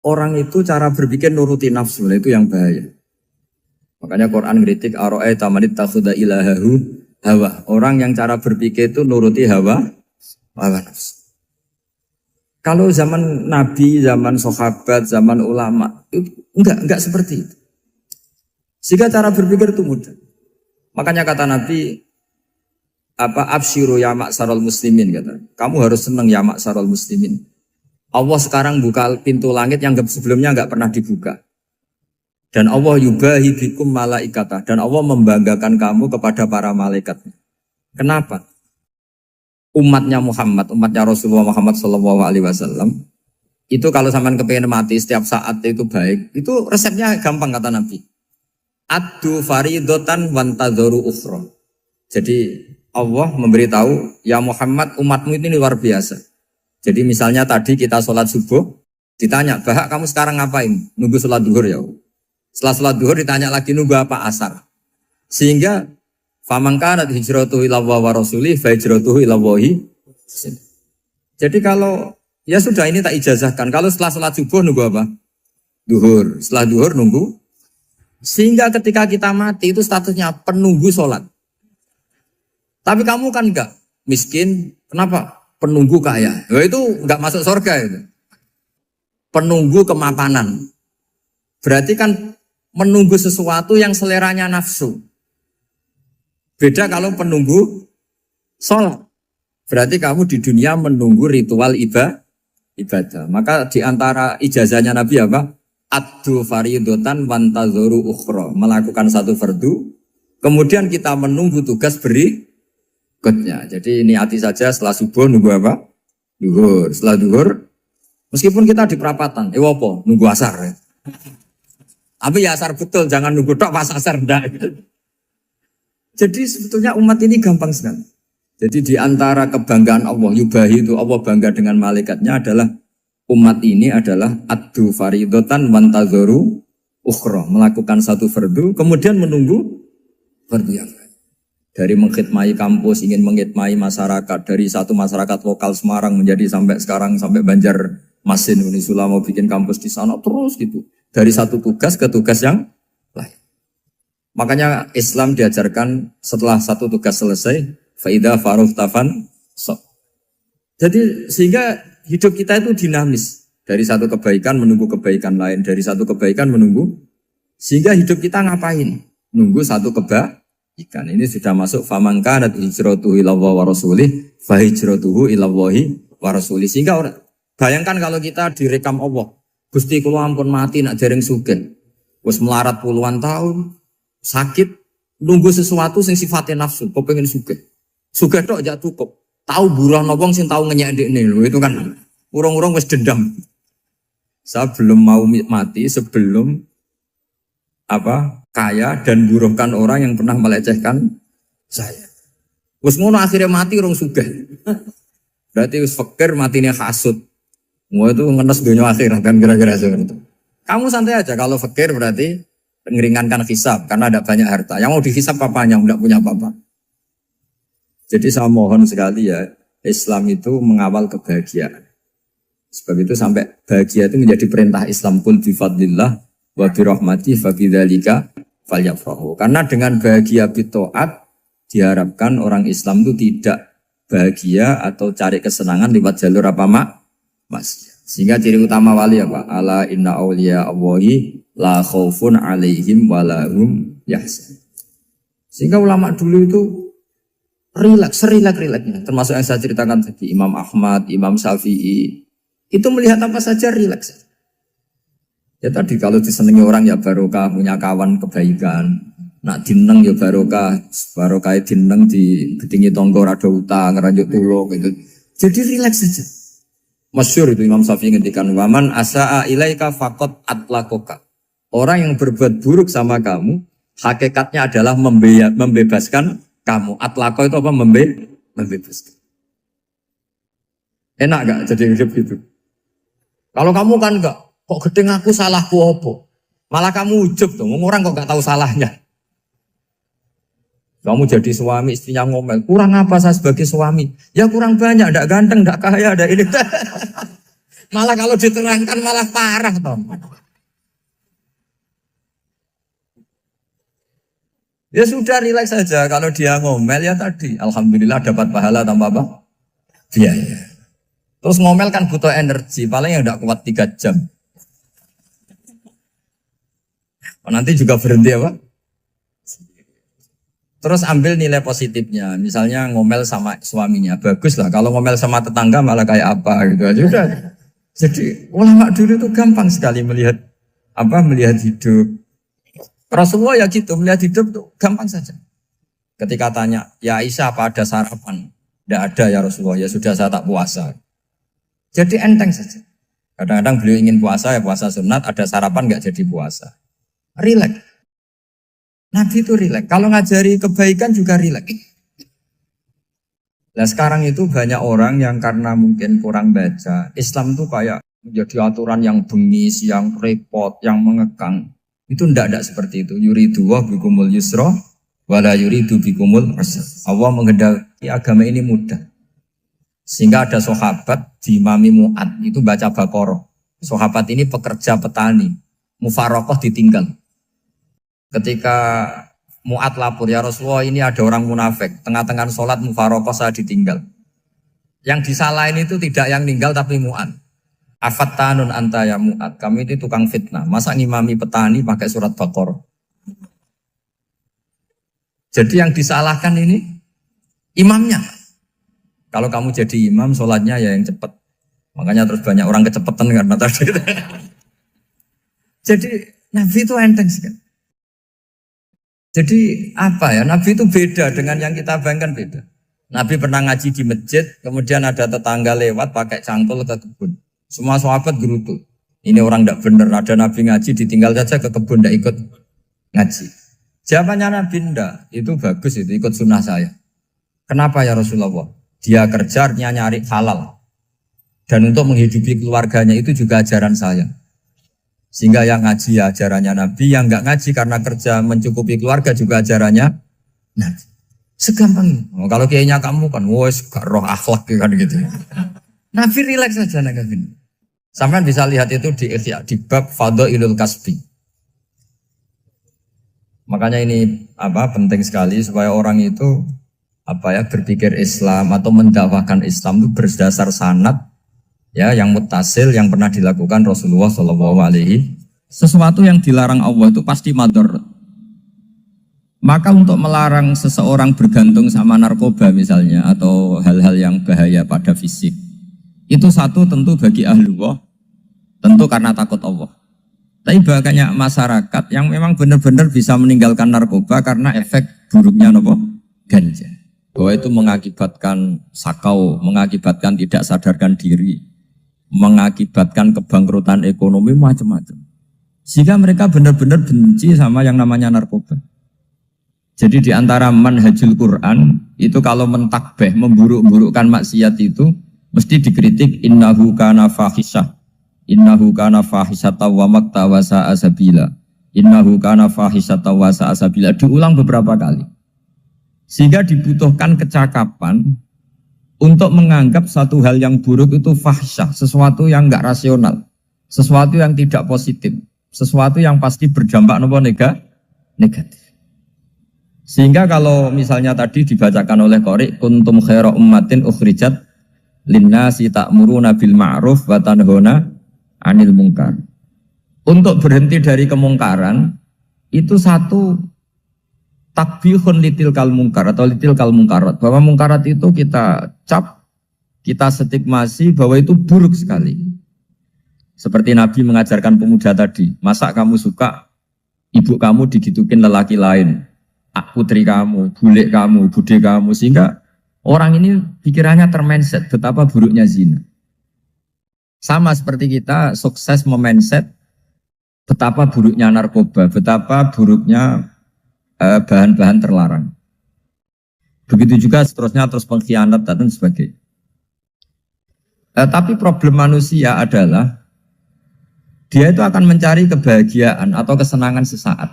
orang itu cara berpikir nuruti nafsu, itu yang bahaya. Makanya Quran ngeritik ara'aita man ittakhadha ilahahu hawa. Orang yang cara berpikir itu nuruti hawa nafsu. Kalau zaman Nabi, zaman sahabat, zaman ulama, itu enggak seperti itu. Sehingga cara berpikir itu mudah. Makanya kata Nabi, absyiru ya ma'syaral muslimin, kata. Kamu harus senang ya ma'syaral muslimin. Allah sekarang buka pintu langit yang sebelumnya enggak pernah dibuka. Dan Allah yubahi bikum malaikata. Dan Allah membanggakan kamu kepada para malaikat. Kenapa? Umatnya Muhammad, umatnya Rasulullah Muhammad SAW, itu kalau sampean kepengen mati setiap saat itu baik, itu resepnya gampang kata Nabi. Addu faridotan wantadzoru ukhra. Jadi Allah memberitahu, ya Muhammad, umatmu ini luar biasa. Jadi misalnya tadi kita sholat subuh, ditanya, Bahak kamu sekarang ngapain? Nunggu sholat duhur ya. Setelah sholat duhur ditanya lagi nunggu apa asar. Sehingga faman kanat hijratuhu ila Allah wa rasulih fa hijratuhu ila Allah. Jadi kalau ya sudah ini tak ijazahkan. Kalau setelah sholat subuh nunggu apa? Duhur. Setelah duhur nunggu. Sehingga ketika kita mati itu statusnya penunggu sholat. Tapi kamu kan enggak miskin. Kenapa? Penunggu kaya. Nah, itu enggak masuk surga itu. Penunggu kemapanan. Berarti kan menunggu sesuatu yang seleranya nafsu. Beda kalau penunggu sholat. Berarti kamu di dunia menunggu ritual ibadah. Maka di antara ijazahnya Nabi apa? Addu faridotan wantadzoru ukhra. Melakukan satu fardu. Kemudian kita menunggu tugas berikutnya. Jadi niati saja setelah subuh nunggu apa? Duhur. Setelah duhur, meskipun kita di perapatan, apa? Nunggu asar ya. Tapi ya asar betul, jangan nunggu tok pas asar enggak. Jadi sebetulnya umat ini gampang sekali. Jadi di antara kebanggaan Allah, yubahi itu Allah bangga dengan malaikatnya adalah umat ini adalah addu faridotan wantadzoru ukhra. Melakukan satu fardu, kemudian menunggu fardu yang lain. Dari mengkhidmati kampus, ingin mengkhidmati masyarakat. Dari satu masyarakat lokal Semarang menjadi sampai sekarang, sampai Banjarmasin, Unisula mau bikin kampus di sana, terus gitu. Dari satu tugas ke tugas yang lain. Makanya Islam diajarkan setelah satu tugas selesai, faida faruhtafan sok. Jadi sehingga hidup kita itu dinamis. Dari satu kebaikan menunggu kebaikan lain, dari satu kebaikan menunggu. Sehingga hidup kita ngapain? Nunggu satu kebaikan. Ini sudah masuk faman kanat hijratuhu ila Allah wa rasulih, fa hijratuhu ila Allah wa rasulih. Sehingga bayangkan kalau kita direkam Allah. Gusti kula ampun mati nak dereng sugih. Wis melarat puluhan tahun, sakit, nunggu sesuatu sing sifatnya nafsu, kepengin sugih. Sugih tok aja cukup. Tahu buruh wong sing tahu ngenyek ndekne lho, itu kan urung-urung wis dendam. Saya belum mau mati sebelum kaya dan buruhkan orang yang pernah melecehkan saya. Wis ngono akhirnya mati urung sugih. Berarti wis fakir matine hasud. Mau itu ngenes dunia akhirat kan kira-kira seperti itu. Kamu santai aja kalau fakir berarti meringankan hisab karena ada banyak harta. Yang mau dihisab papanya enggak punya apa-apa. Jadi saya mohon sekali ya, Islam itu mengawal kebahagiaan. Sebab itu sampai bahagia itu menjadi perintah Islam, qul bi fadlillah wa bi rahmati fa bidzalika falyafrahu. Karena dengan bahagia bi taat diharapkan orang Islam itu tidak bahagia atau cari kesenangan lewat jalur maksiat. Sehingga ciri utama wali apa? Ala inna awliya Allahi la khaufun alaihim wa lahum yahzanun. Sehingga ulama dulu itu rileks-rileksnya. Termasuk yang saya ceritakan tadi, Imam Ahmad, Imam Syafi'i. Itu melihat apa saja rileks. Ya tadi kalau disenangi orang ya barokah, punya kawan kebaikan. Nak dineng ya barokah dineng di gedingi tonggo rada utang, ngeranjuk tulo gitu. Jadi rileks saja. Masyhur itu Imam Syafi'i ngendikan waman asaa ilaika faqat atlakoka. Orang yang berbuat buruk sama kamu, hakikatnya adalah membebaskan kamu. Atlako itu apa? Membebaskan. Enak gak jadi hidup gitu? Kalau kamu kan enggak, kok gedeng aku salahku apa? Malah kamu ujub tuh, orang kok gak tahu salahnya. Kamu jadi suami, istrinya ngomel, kurang apa saya sebagai suami? Ya kurang banyak, enggak ganteng, enggak kaya, enggak ini. Malah kalau diterangkan malah parah toh. Ya sudah rileks saja. Kalau dia ngomel ya tadi, alhamdulillah dapat pahala tanpa apa? Biaya. Terus ngomel kan butuh energi, paling yang tidak kuat 3 jam. Nanti juga berhenti apa? Terus ambil nilai positifnya, misalnya ngomel sama suaminya, bagus lah. Kalau ngomel sama tetangga malah kayak apa gitu aja udah. Jadi ulama dulu itu gampang sekali melihat melihat hidup. Rasulullah ya gitu, melihat hidup tuh gampang saja. Ketika tanya, ya Aisyah apa ada sarapan? Tidak ada ya Rasulullah, ya sudah saya tak puasa. Jadi enteng saja. Kadang-kadang beliau ingin puasa ya puasa sunat, ada sarapan nggak jadi puasa. Rileks. Nabi itu rileks. Kalau ngajari kebaikan juga rileks. Nah sekarang itu banyak orang yang karena mungkin kurang baca, Islam itu kayak menjadi aturan yang bengis, yang repot, yang mengekang. Itu tidak seperti itu. Yuridu wa bikumul yusra wala yuridu bikumul usra. Allah menghendaki agama ini mudah. Sehingga ada sahabat di Imami Mu'ad itu baca Baqarah. Sahabat ini pekerja petani, mufarokoh ditinggal. Ketika Mu'ad lapor, ya Rasulullah ini ada orang munafik, tengah-tengah sholat mufarokoh saya ditinggal. Yang disalahin itu tidak yang ninggal tapi Mu'ad. Afattanun anta ya Mu'ad, kami itu tukang fitnah. Masa ngimami petani pakai surat Baqarah? Jadi yang disalahkan ini imamnya. Kalau kamu jadi imam, sholatnya ya yang cepat. Makanya terus banyak orang kecepatan karena tadi. Jadi Nabi itu enteng sekali. Jadi apa ya? Nabi itu beda dengan yang kita bayangkan beda. Nabi pernah ngaji di masjid, kemudian ada tetangga lewat pakai cangkul ke kebun. Semua sahabat gerutu. Ini orang tidak benar. Ada Nabi ngaji ditinggal saja ke kebun, tidak ikut ngaji. Jawabannya Nabi tidak. Itu bagus itu ikut sunnah saya. Kenapa ya Rasulullah? Dia kerjanya nyari halal. Dan untuk menghidupi keluarganya itu juga ajaran saya. Sehingga yang ngaji ya ajarannya Nabi, yang enggak ngaji karena kerja mencukupi keluarga juga ajarannya Nabi. Segampang ini. Oh, kalau kayaknya kamu kan, wes gak roh akhlak kan gitu. Nabi rileks saja Nabi. Sampai bisa lihat itu di bab Fadhailul Kasbi. Makanya ini penting sekali supaya orang itu berpikir Islam atau mendakwakan Islam itu berdasar sanad ya yang muttasil yang pernah dilakukan Rasulullah SAW. Sesuatu yang dilarang Allah itu pasti madhar. Maka untuk melarang seseorang bergantung sama narkoba misalnya atau hal-hal yang bahaya pada fisik, itu satu tentu bagi ahlullah, tentu karena takut Allah. Tapi banyak masyarakat yang memang benar-benar bisa meninggalkan narkoba karena efek buruknya ganja. Bahwa itu mengakibatkan sakau, mengakibatkan tidak sadarkan diri, mengakibatkan kebangkrutan ekonomi macam-macam. Sehingga mereka benar-benar benci sama yang namanya narkoba. Jadi di antara manhajul Quran itu kalau mentakbih, memburuk-burukkan maksiat itu mesti dikritik innahu kana fahisyah. Innahu kana fahisyata wa makta wa sa'a sabila. Innahu kana fahisyata wa sa'a sabila. Diulang beberapa kali. Sehingga dibutuhkan kecakapan untuk menganggap satu hal yang buruk itu fahsyah, sesuatu yang enggak rasional, sesuatu yang tidak positif, sesuatu yang pasti berdampak negatif. Sehingga kalau misalnya tadi dibacakan oleh Qori, kuntum khaira ummatin ukhrijat linnasi ta'muruna bil ma'ruf wa tanhauna 'anil munkar. Untuk berhenti dari kemungkaran itu satu takbihun litil kal mungkar atau litil kal mungkarat, bahwa mungkarat itu kita cap, kita stigmasi bahwa itu buruk sekali. Seperti Nabi mengajarkan pemuda tadi, masa kamu suka ibu kamu digitukin lelaki lain, putri kamu, bule kamu, bude kamu, sehingga orang ini pikirannya termindset betapa buruknya zina. Sama seperti kita sukses memindset betapa buruknya narkoba, betapa buruknya bahan-bahan terlarang. Begitu juga seterusnya, terus pengkhianat dan sebagainya. Tapi problem manusia adalah dia itu akan mencari kebahagiaan atau kesenangan sesaat.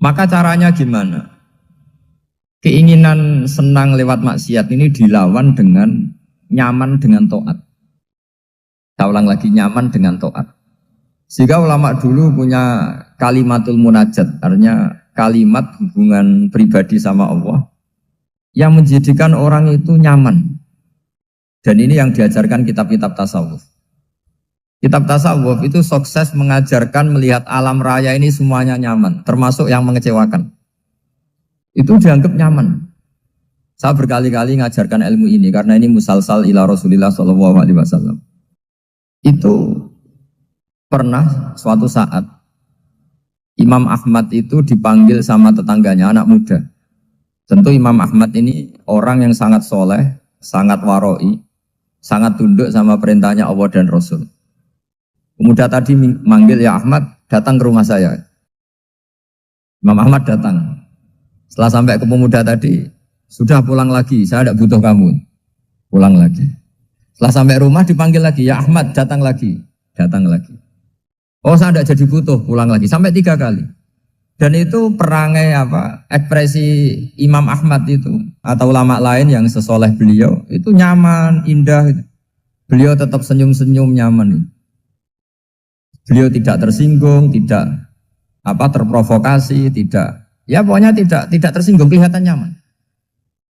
Maka caranya gimana? Keinginan senang lewat maksiat ini dilawan dengan nyaman dengan taat. Saya ulang lagi, nyaman dengan taat. Sehingga ulama dulu punya kalimatul munajat, artinya kalimat hubungan pribadi sama Allah yang menjadikan orang itu nyaman. Dan ini yang diajarkan kitab-kitab tasawuf. Kitab tasawuf itu sukses mengajarkan melihat alam raya ini semuanya nyaman, termasuk yang mengecewakan. Itu dianggap nyaman. Saya berkali-kali mengajarkan ilmu ini karena ini musalsal ila Rasulillah SAW. Itu pernah suatu saat Imam Ahmad itu dipanggil sama tetangganya, anak muda. Tentu Imam Ahmad ini orang yang sangat soleh, sangat waroi, sangat tunduk sama perintahnya Allah dan Rasul. Pemuda tadi manggil, ya Ahmad, datang ke rumah saya. Imam Ahmad datang. Setelah sampai ke pemuda tadi, sudah pulang lagi, saya tidak butuh kamu. Pulang lagi. Setelah sampai rumah dipanggil lagi, ya Ahmad, datang lagi. Datang lagi. Oh, saya tidak jadi butuh, pulang lagi. Sampai 3 kali. Dan itu perangai ekspresi Imam Ahmad itu atau ulama lain yang sesoleh beliau itu nyaman, indah. Beliau tetap senyum-senyum nyaman. Beliau tidak tersinggung, tidak terprovokasi, pokoknya tidak tersinggung, kelihatan nyaman.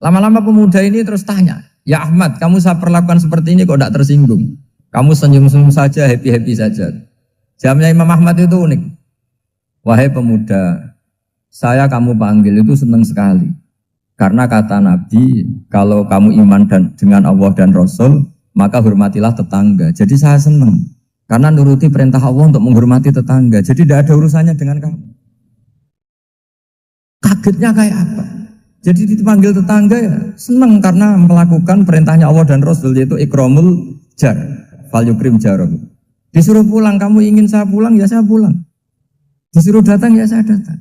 Lama-lama pemuda ini terus tanya, ya Ahmad, kamu saya perlakukan seperti ini kok tidak tersinggung? Kamu senyum-senyum saja, happy-happy saja. Jawabnya Imam Ahmad itu unik. Wahai pemuda, saya kamu panggil itu senang sekali. Karena kata Nabi, kalau kamu iman dengan Allah dan Rasul, maka hormatilah tetangga. Jadi saya senang. Karena nuruti perintah Allah untuk menghormati tetangga. Jadi tidak ada urusannya dengan kamu. Kagetnya kayak apa? Jadi dipanggil tetangga ya senang karena melakukan perintahnya Allah dan Rasul, yaitu ikramul jar, fal yukrim jarum. Disuruh pulang, kamu ingin saya pulang, ya saya pulang. Disuruh datang, ya saya datang.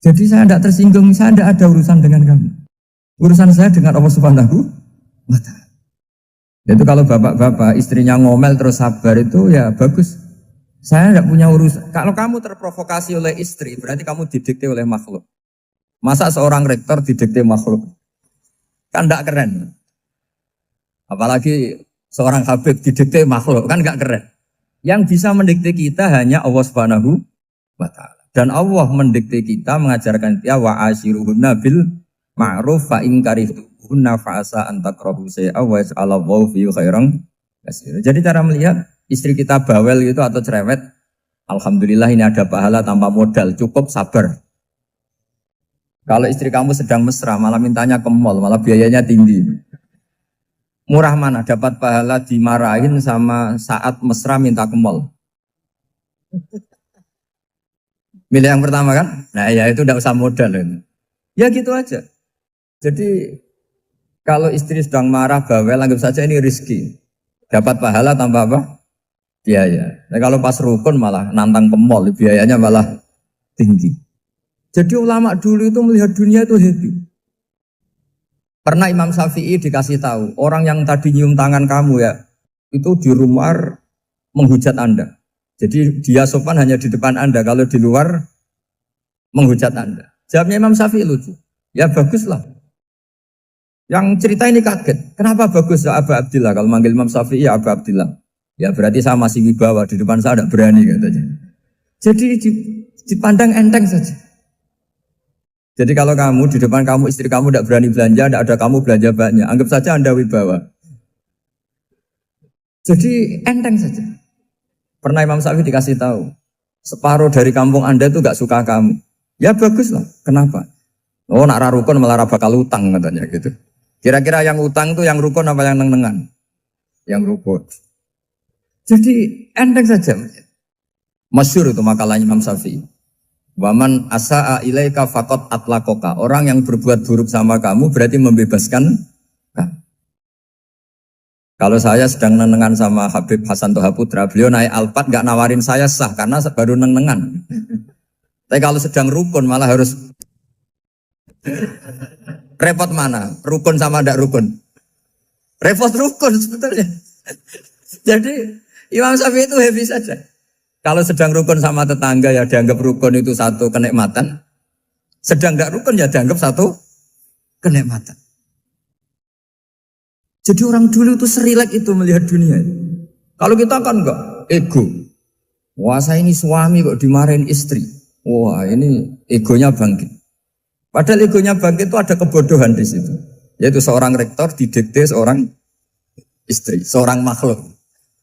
Jadi saya tidak tersinggung, saya tidak ada urusan dengan kamu. Urusan saya dengan Allah Subhanahu wa Ta'ala. Itu kalau bapak-bapak istrinya ngomel terus sabar itu ya bagus. Saya tidak punya urusan. Kalau kamu terprovokasi oleh istri, berarti kamu didikte oleh makhluk. Masa seorang rektor didikte makhluk? Kan tidak keren. Apalagi seorang habib didikte makhluk, kan tidak keren. Yang bisa mendikte kita hanya Allah Subhanahu wa Ta'ala. Dan Allah mendikte kita, mengajarkan kita wa ashiruhunna bil ma'ruf fa in karihtuhunna fa'asa an takrahu shay'an wa yaj'alallahu fi khairan katsira. Jadi cara melihat istri kita bawel gitu atau cerewet, alhamdulillah ini ada pahala tanpa modal, cukup sabar. Kalau istri kamu sedang mesra, malah mintanya ke mall, malah biayanya tinggi. Murah mana dapat pahala dimarahin sama saat mesra minta ke mall? Milih yang pertama kan? Nah ya itu tidak usah modal ini. Ya gitu aja. Jadi kalau istri sedang marah bawel, anggap saja ini rezeki. Dapat pahala tanpa apa? Biaya. Nah, kalau pas rukun malah nantang ke mall, biayanya malah tinggi. Jadi ulama dulu itu melihat dunia itu happy. Pernah Imam Syafi'i dikasih tahu, orang yang tadi nyium tangan kamu ya, itu di rumah menghujat Anda. Jadi dia sopan hanya di depan Anda, kalau di luar menghujat Anda. Jawabnya Imam Syafi'i lucu. Ya baguslah. Yang cerita ini kaget. Kenapa bagus ya Aba Abdillah? Kalau manggil Imam Syafi'i ya Aba Abdillah. Ya berarti saya masih wibawa, di depan saya tidak berani katanya. Jadi dipandang enteng saja. Jadi kalau kamu di depan kamu istri kamu tidak berani belanja, tidak ada kamu belanja banyak, anggap saja Anda wibawa. Jadi enteng saja. Pernah Imam Syafi'i dikasih tahu, separuh dari kampung Anda itu gak suka kamu. Ya bagus lah. Kenapa? Oh nak rukun malah bakal utang katanya gitu. Kira-kira yang utang itu yang rukun apa yang neng-nengan? Yang rukun. Jadi enteng saja. Masyhur itu makalahnya Imam Syafi'i. Waman asa'a ilaika faqad atlaqaka. Orang yang berbuat buruk sama kamu berarti membebaskan kamu. Kalau saya sedang nenengan sama Habib Hasan Toha Putra, beliau naik Alphard gak nawarin saya sah karena baru nenengan. Tapi kalau sedang rukun malah harus repot mana? Rukun sama ndak rukun? Repot rukun sebetulnya. Jadi Imam Syafi'i itu happy saja. Kalau sedang rukun sama tetangga ya dianggap rukun itu satu kenikmatan. Sedang ndak rukun ya dianggap satu kenikmatan. Jadi orang dulu itu serilek itu melihat dunia. Kalau kita kan enggak, ego. Wah saya ini suami kok dimarahin istri. Wah ini egonya bangkit. Padahal egonya bangkit itu ada kebodohan di situ. Yaitu seorang rektor didikte seorang istri, seorang makhluk.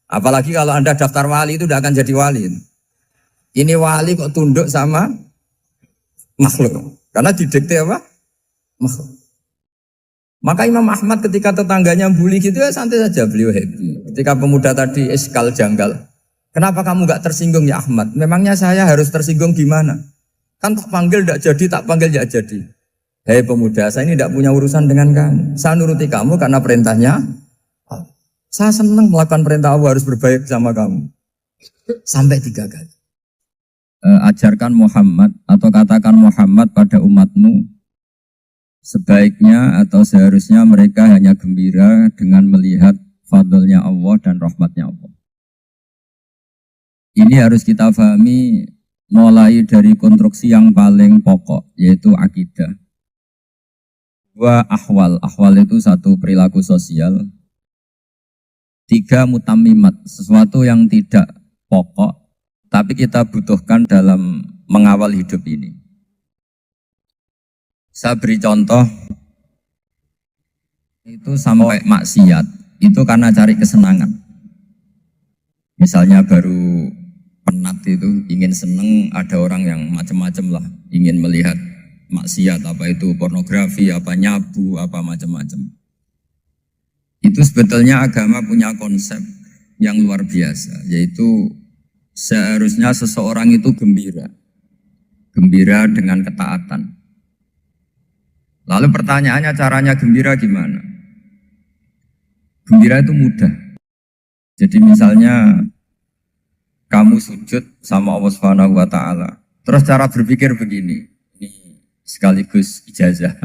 Apalagi kalau Anda daftar wali itu tidak akan jadi wali. Ini wali kok tunduk sama makhluk. Karena didikte apa? Makhluk. Maka Imam Ahmad ketika tetangganya bully gitu ya santai saja, beliau happy. Ketika pemuda tadi eskal janggal, kenapa kamu gak tersinggung ya Ahmad? Memangnya saya harus tersinggung gimana? Kan tak panggil tidak jadi, tak panggil tidak jadi. Hei pemuda, saya ini tidak punya urusan dengan kamu. Saya nuruti kamu karena perintahnya. Saya senang melakukan perintah Allah, harus berbaik sama kamu. Sampai 3 kali. Ajarkan Muhammad atau katakan Muhammad pada umatmu, sebaiknya atau seharusnya mereka hanya gembira dengan melihat fadlnya Allah dan rahmatnya Allah. Ini harus kita pahami mulai dari konstruksi yang paling pokok, yaitu akidah. 2 ahwal. Ahwal itu 1 perilaku sosial. 3 mutammimat, sesuatu yang tidak pokok, tapi kita butuhkan dalam mengawal hidup ini. Saya beri contoh, itu sampai maksiat, itu karena cari kesenangan. Misalnya baru penat itu, ingin seneng, ada orang yang macam-macam lah, ingin melihat maksiat, apa itu pornografi, apa nyabu, apa macam-macam. Itu sebetulnya agama punya konsep yang luar biasa, yaitu seharusnya seseorang itu gembira. Gembira dengan ketaatan. Lalu pertanyaannya caranya gembira gimana? Gembira itu mudah. Jadi misalnya kamu sujud sama Allah Subhanahu wa taala. Terus cara berpikir begini. Ini sekaligus ijazah.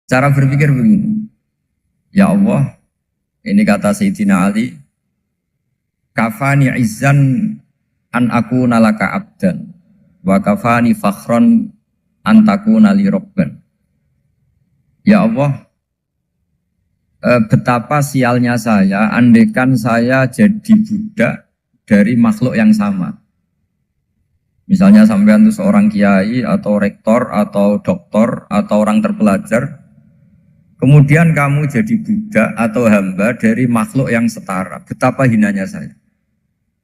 Cara berpikir begini. Ya Allah, ini kata Sayyidina Ali, kafani izzan an akuna laka abdan wa kafani fakhron an takuna li rabban. Ya Allah, betapa sialnya saya andaikan saya jadi budak dari makhluk yang sama. Misalnya sampean itu seorang kiai atau rektor atau doktor atau orang terpelajar, kemudian kamu jadi budak atau hamba dari makhluk yang setara. Betapa hinanya saya.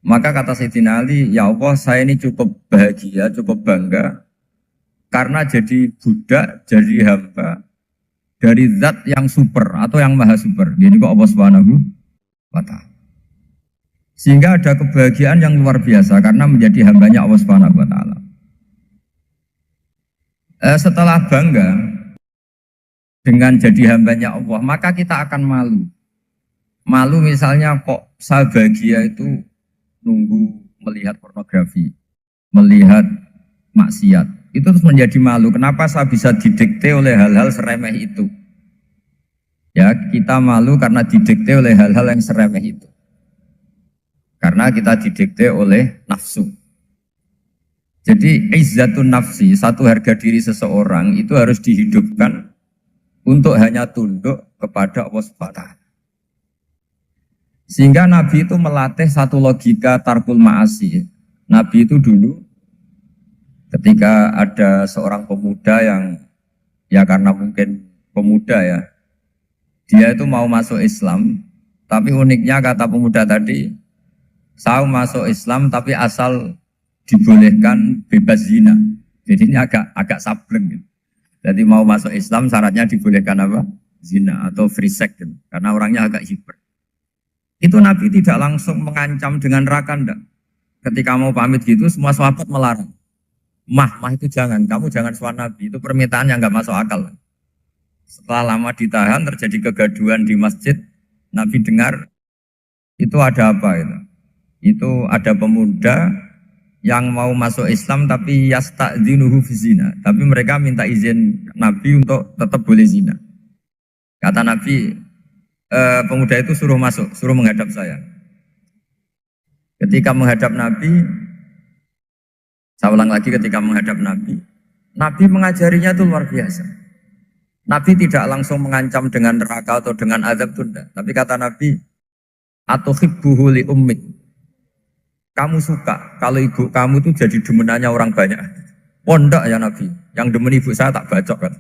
Maka kata Sayyidina Ali, ya Allah saya ini cukup bahagia, cukup bangga karena jadi budak, jadi hamba dari zat yang super atau yang maha super. Ini kok Allah Subhanahu wa ta'ala. Sehingga ada kebahagiaan yang luar biasa karena menjadi hambanya Allah Subhanahu wa ta'ala. Setelah bangga dengan jadi hambanya Allah, maka kita akan malu. Malu misalnya kok saya bahagia itu nunggu melihat pornografi, melihat maksiat. Itu terus menjadi malu. Kenapa saya bisa didikte oleh hal-hal seremeh itu? Ya, kita malu karena didikte oleh hal-hal yang seremeh itu. Karena kita didikte oleh nafsu. Jadi izzatun nafsi, satu harga diri seseorang itu harus dihidupkan untuk hanya tunduk kepada Allah Subhanahu wa ta'ala. Sehingga Nabi itu melatih satu logika tarkul ma'asi. Nabi itu dulu ketika ada seorang pemuda yang ya karena mungkin pemuda ya, dia itu mau masuk Islam, tapi uniknya kata pemuda tadi, saya masuk Islam tapi asal dibolehkan bebas zina. Jadi ini agak sableng gitu. Jadi mau masuk Islam syaratnya dibolehkan apa? Zina atau free sex gitu. Karena orangnya agak hiper. Itu Nabi tidak langsung mengancam dengan neraka enggak. Ketika mau pamit gitu semua sahabat melarang. Mah itu jangan, kamu jangan suan Nabi, itu permintaan yang nggak masuk akal. Setelah lama ditahan, terjadi kegaduhan di masjid, Nabi dengar, itu ada apa itu? Itu ada pemuda yang mau masuk Islam tapi yasta'dzinuhu fi zina. Tapi mereka minta izin Nabi untuk tetap boleh zina. Kata Nabi, pemuda itu suruh masuk, suruh menghadap saya. Ketika menghadap Nabi, saya ulang lagi ketika menghadap Nabi, Nabi mengajarinya itu luar biasa. Nabi tidak langsung mengancam dengan neraka atau dengan azab tunda. Tapi kata Nabi, Atau hibbuhu li ummik. Kamu suka kalau ibu kamu itu jadi demenannya orang banyak. Oh enggak ya Nabi, yang demen ibu saya tak bacok kan.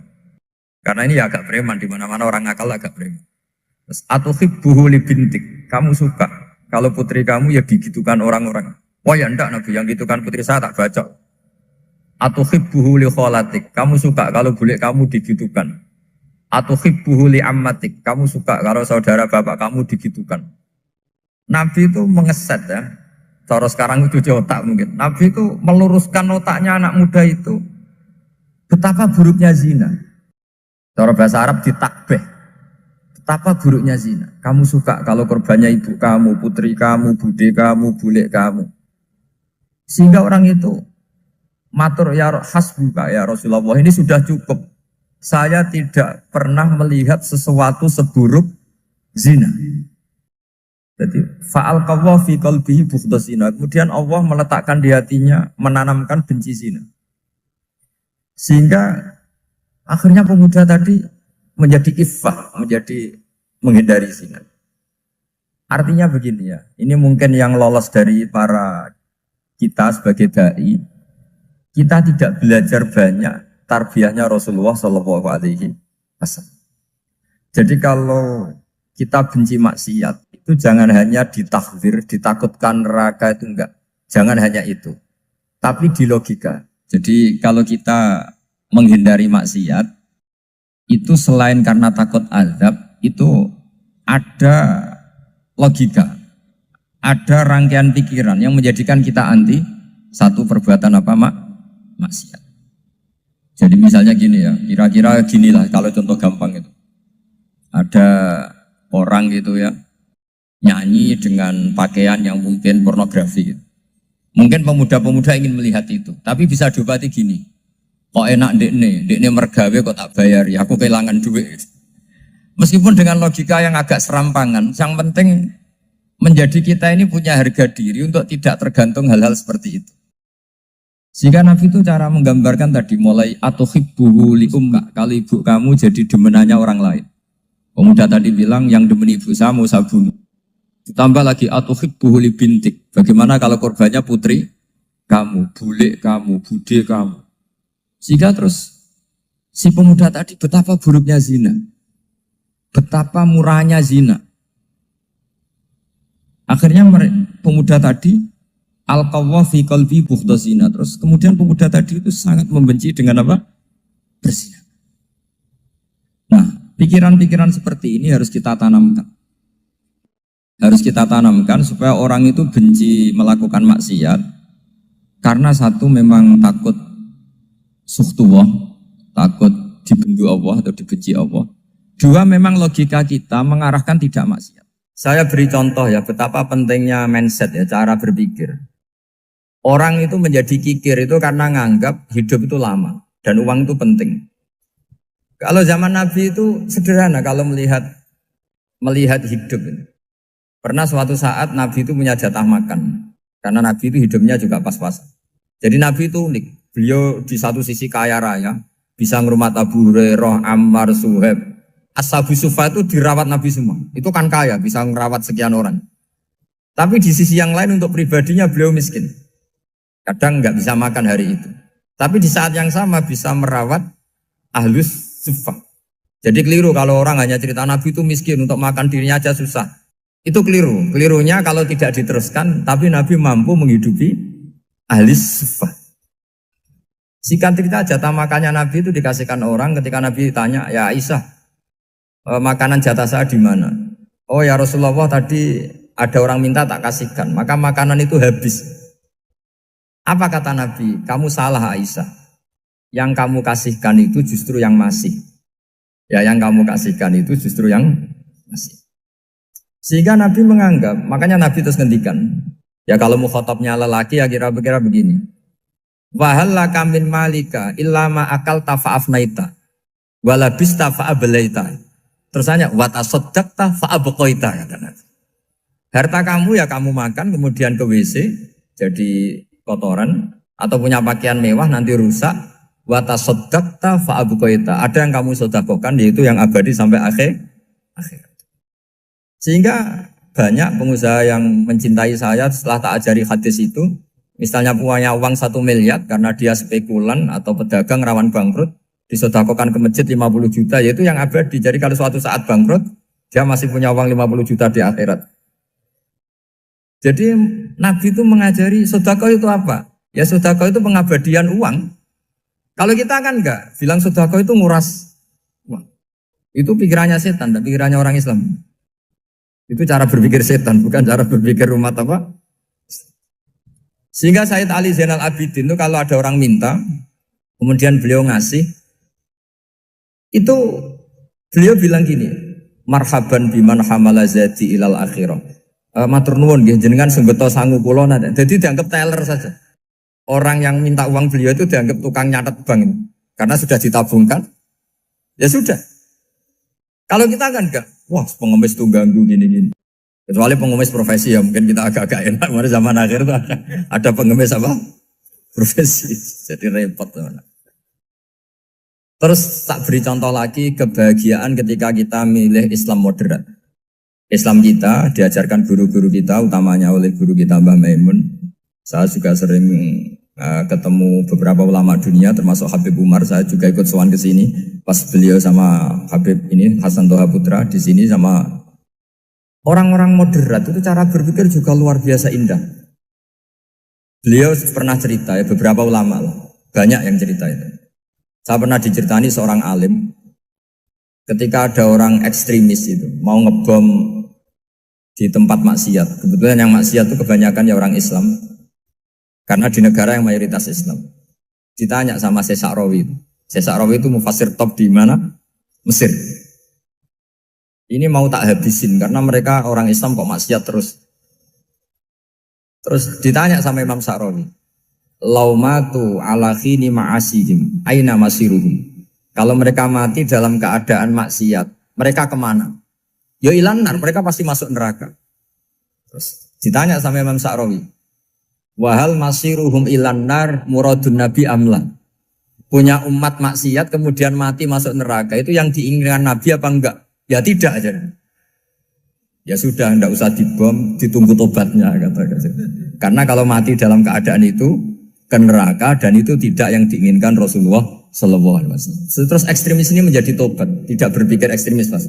Karena ini ya agak preman, di mana-mana orang nakal agak preman. Terus atau hibbuhu li bintik. Kamu suka kalau putri kamu ya digitukan orang-orang. Oh ya enggak Nabi, yang gitukan putri saya tak bacok. Atau hibbuhu li kholatik. Kamu suka kalau bule kamu digitukan. Atau hibbuhu li ammatik. Kamu suka kalau saudara bapak kamu digitukan. Nabi itu mengeset ya. Cara sekarang itu otak mungkin. Nabi itu meluruskan otaknya anak muda itu. Betapa buruknya zina. Cara bahasa Arab ditakbih. Betapa buruknya zina. Kamu suka kalau korbannya ibu kamu, putri kamu, bude kamu, bule kamu. Sehingga orang itu matur ya hasbuka ya Rasulullah, ini sudah cukup. Saya tidak pernah melihat sesuatu seburuk zina. Jadi fa'al qawwa fi qalbihi bughda zina. Kemudian Allah meletakkan di hatinya, menanamkan benci zina. Sehingga akhirnya pemuda tadi menjadi iffah, menjadi menghindari zina. Artinya begini ya, ini mungkin yang lolos dari para kita sebagai dai, kita tidak belajar banyak tarbiyahnya Rasulullah Shallallahu Alaihi Wasallam. Jadi kalau kita benci maksiat, itu jangan hanya ditakhzir, ditakutkan neraka itu enggak. Jangan hanya itu. Tapi di logika. Jadi kalau kita menghindari maksiat, itu selain karena takut azab, itu ada logika. Ada rangkaian pikiran yang menjadikan kita anti satu perbuatan apa maksiat. Jadi misalnya gini ya, kira-kira ginilah kalau contoh gampang itu. Ada orang gitu ya, nyanyi dengan pakaian yang mungkin pornografi gitu. Mungkin pemuda-pemuda ingin melihat itu, tapi bisa diobati gini. Kok enak dekne mergawe kok tak bayar ya, aku kehilangan duit. Meskipun dengan logika yang agak serampangan, yang penting menjadi kita ini punya harga diri untuk tidak tergantung hal-hal seperti itu. Sehingga Nabi itu cara menggambarkan tadi mulai atau hibbuhu li umma, kalau ibu kamu jadi demenannya orang lain. Pemuda tadi bilang yang demen ibu saya mau saya bunuh. Ditambah lagi atau hibbuhu li bintik. Bagaimana kalau korbannya putri kamu, bule kamu, bude kamu. Sehingga terus si pemuda tadi betapa buruknya zina. Betapa murahnya zina. Akhirnya pemuda tadi al-qawwa fi qalbi bughda zina. Terus kemudian pemuda tadi itu sangat membenci dengan apa? Berzina. Nah, pikiran-pikiran seperti ini harus kita tanamkan. Harus kita tanamkan supaya orang itu benci melakukan maksiat karena satu memang takut sukhtuwah, takut dibendu Allah atau dibenci Allah. Dua, memang logika kita mengarahkan tidak maksiat. Saya beri contoh ya betapa pentingnya mindset ya, cara berpikir. Orang itu menjadi kikir itu karena nganggap hidup itu lama dan uang itu penting. Kalau zaman Nabi itu sederhana kalau melihat hidup ini. Pernah suatu saat Nabi itu punya jatah makan. Karena Nabi itu hidupnya juga pas-pasan. Jadi Nabi itu unik. Beliau di satu sisi kaya raya. Bisa ngurmat Abu Hurairah, Ammar, Suhaib. Ashabu Sufa itu dirawat Nabi semua. Itu kan kaya, bisa ngerawat sekian orang. Tapi di sisi yang lain untuk pribadinya beliau miskin. Kadang nggak bisa makan hari itu. Tapi di saat yang sama bisa merawat Ahlus Sufa. Jadi keliru kalau orang hanya cerita Nabi itu miskin, untuk makan dirinya aja susah. Itu keliru. Kelirunya kalau tidak diteruskan, tapi Nabi mampu menghidupi ahli sufa. Singkat cerita jatah makannya Nabi itu dikasihkan orang ketika Nabi tanya, ya Aisyah, makanan jatah saya di mana? Oh ya Rasulullah, tadi ada orang minta tak kasihkan, maka makanan itu habis. Apa kata Nabi? Kamu salah Aisyah. Yang kamu kasihkan itu justru yang masih. Ya yang kamu kasihkan itu justru yang masih. Sehingga Nabi menganggap, makanya Nabi terus ngendikan. Ya kalau mukhatabnya lelaki ya kira-kira begini. Wahallaka min malika illa ma akalta fa'afnaita walabista fa'ablaita. Terus tanya wa tasaddaqta fa'abqaita kata Nabi. Harta kamu ya kamu makan kemudian ke WC jadi kotoran atau punya pakaian mewah nanti rusak. Wa tasaddaqta fa'abqaita. Ada yang kamu sedekahkan yaitu yang abadi sampai akhir. Sehingga banyak pengusaha yang mencintai saya setelah tak ajari hadis itu. Misalnya punya uang 1 miliar karena dia spekulan atau pedagang rawan bangkrut, disedekahkan ke masjid 50 juta, yaitu yang abadi. Jadi kalau suatu saat bangkrut, dia masih punya uang 50 juta di akhirat. Jadi Nabi itu mengajari sedekah itu apa? Ya sedekah itu pengabadian uang. Kalau kita kan enggak, bilang sedekah itu nguras uang. Itu pikirannya setan, dan pikirannya orang Islam. Itu cara berpikir setan, bukan cara berpikir umat apa? Sehingga Sayyid Ali Zainal Abidin itu kalau ada orang minta, kemudian beliau ngasih, itu beliau bilang gini, marhaban biman hamala zati ilal akhirah. Matur nuwun nggih jenengan senggeto sangu kula nate. Jadi dianggap teller saja. Orang yang minta uang beliau itu dianggap tukang nyatet bank ini. Karena sudah ditabungkan. Ya sudah. Kalau kita kan enggak, wah pengemis tuh ganggu gini-gini. Kecuali pengemis profesi ya mungkin kita agak-agak enak. Karena zaman akhir tuh ada pengemis apa? Profesi. Jadi repot teman. Terus tak beri contoh lagi kebahagiaan ketika kita milih Islam moderat. Islam kita diajarkan guru-guru kita, utamanya oleh guru kita Mbah Maimun. Saya juga sering ketemu beberapa ulama dunia, termasuk Habib Umar. Saya juga ikut sowan ke sini pas beliau sama Habib ini Hasan Toha Putra di sini sama orang-orang moderat itu cara berpikir juga luar biasa indah. Beliau pernah cerita ya beberapa ulama lah, banyak yang cerita itu. Saya pernah diceritani seorang alim ketika ada orang ekstremis itu mau ngebom di tempat maksiat. Kebetulan yang maksiat itu kebanyakan ya orang Islam. Karena di negara yang mayoritas Islam. Ditanya sama Syekh Sa'rawi. Syekh Sa'rawi itu mufassir top di mana? Mesir. Ini mau tak habisin karena mereka orang Islam kok maksiat terus. Terus ditanya sama Imam Sa'rawi. Laumatu ala khini ma'asihim aina masiruhum. Kalau mereka mati dalam keadaan maksiat, mereka kemana? Ya ilan nar, mereka pasti masuk neraka. Terus ditanya sama Imam Sa'rawi. Wahal masiruhum ilan nar muradun nabi amlan. Punya umat maksiat kemudian mati masuk neraka, itu yang diinginkan Nabi apa enggak? Ya tidak aja. Ya sudah, enggak usah dibom, ditunggu tobatnya kata. Karena kalau mati dalam keadaan itu ke neraka dan itu tidak yang diinginkan Rasulullah Sallallahu Alaihi Wasallam. Terus ekstremis ini menjadi tobat, tidak berpikir ekstremis Mas.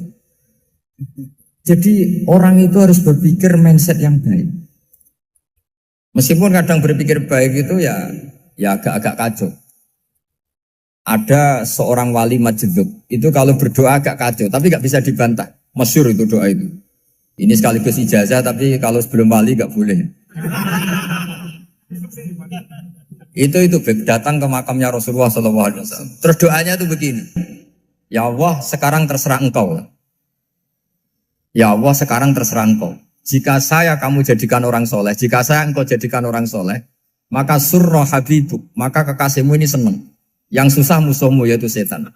Jadi orang itu harus berpikir mindset yang baik. Meskipun kadang berpikir baik itu ya agak-agak kacau. Ada seorang wali majdub itu kalau berdoa agak kacau, tapi nggak bisa dibantah. Masyhur itu doa itu. Ini sekaligus ijazah, tapi kalau sebelum wali nggak boleh. Itu datang ke makamnya Rasulullah SAW. Terus doanya itu begini. Ya Allah, sekarang terserah engkau. Ya Allah, sekarang terserah engkau. Jika saya kamu jadikan orang soleh, jika saya engkau jadikan orang soleh, maka surra habibuk, maka kekasihmu ini senang. Yang susah musuhmu yaitu setan.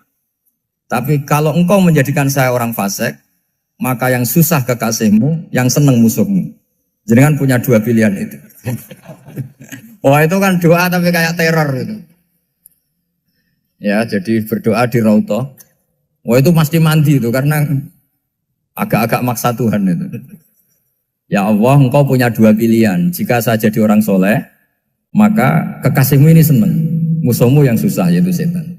Tapi kalau engkau menjadikan saya orang fasik, maka yang susah kekasihmu, yang senang musuhmu. Jangan punya dua pilihan itu. Wah itu kan doa tapi kayak teror itu. Ya jadi berdoa di Raudhah. Wah itu pasti mandi itu karena agak-agak maksa Tuhan itu. Ya Allah, engkau punya dua pilihan. Jika saya jadi orang soleh, maka kekasihmu ini senang. Musuhmu yang susah yaitu setan.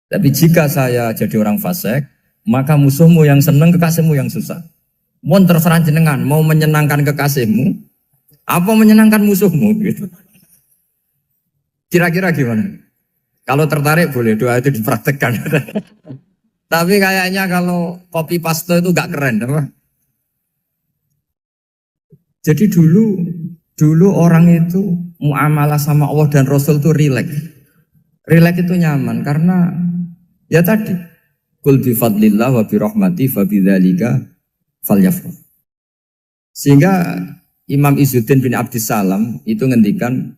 Tapi jika saya jadi orang fasik, maka musuhmu yang senang, kekasihmu yang susah. Mohon terserah jenengan, mau menyenangkan kekasihmu, apa menyenangkan musuhmu gitu. Kira-kira gimana? Kalau tertarik boleh doa itu dipraktekkan. Tapi kayaknya kalau copy paste itu gak keren, apa? Jadi dulu orang itu muamalah sama Allah dan Rasul itu rileks. Rileks itu nyaman karena ya tadi kul bi fadlillah wa bi rahmati fa bidzalika falyafrah. Sehingga Imam Izzuddin bin Abdissalam itu ngendikan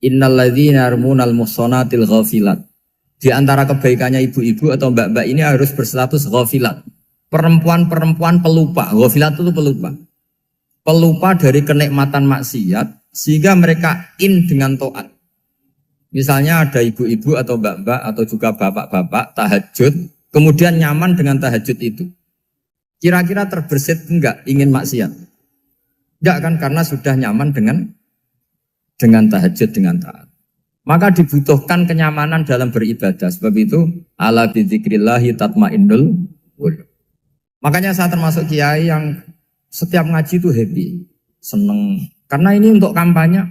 innalladzina yarmunal muhsanatil ghafilat. Di antara kebaikannya ibu-ibu atau mbak-mbak ini harus berstatus ghafilat. Perempuan-perempuan pelupa. Ghafilat itu pelupa. Pelupa dari kenikmatan maksiat sehingga mereka dengan taat. Misalnya ada ibu-ibu atau mbak-mbak atau juga bapak-bapak tahajud, kemudian nyaman dengan tahajud itu. Kira-kira terbersit enggak ingin maksiat? Enggak kan, karena sudah nyaman dengan tahajud, dengan taat. Maka dibutuhkan kenyamanan dalam beribadah. Sebab itu ala bidzikrillahi tatmainnul qulub. Makanya saya termasuk kiai yang setiap ngaji itu happy, seneng. Karena ini untuk kampanye,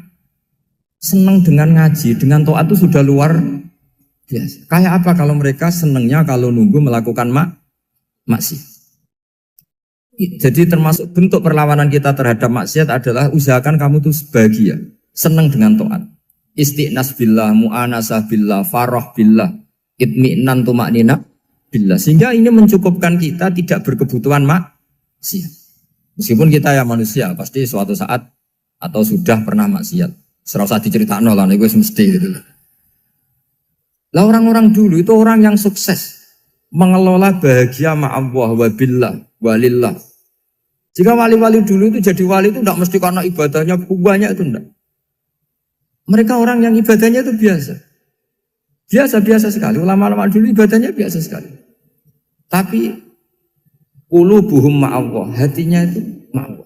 seneng dengan ngaji, dengan taat itu sudah luar biasa. Kayak apa kalau mereka senengnya kalau nunggu melakukan maksiat. Jadi termasuk bentuk perlawanan kita terhadap maksiat adalah usahakan kamu tuh bahagia, seneng dengan taat. Istiqnas billah, mu'anasah billah, farah billah, itmi'nan tumaknina billah. Sehingga ini mencukupkan kita tidak berkebutuhan maksiat. Meskipun kita ya manusia, pasti suatu saat atau sudah pernah maksiat. Serasa diceritakan lah, itu mesti gitu. Lah orang-orang dulu itu orang yang sukses mengelola bahagia ma'allah wa billah walillah. Jika wali-wali dulu itu jadi wali itu tidak mesti karena ibadahnya banyak, itu enggak. Mereka orang yang ibadahnya itu biasa. Biasa-biasa sekali. Ulama-ulama dulu ibadahnya biasa sekali. Tapi qulubuhum ma'allah, hatinya itu ma'allah.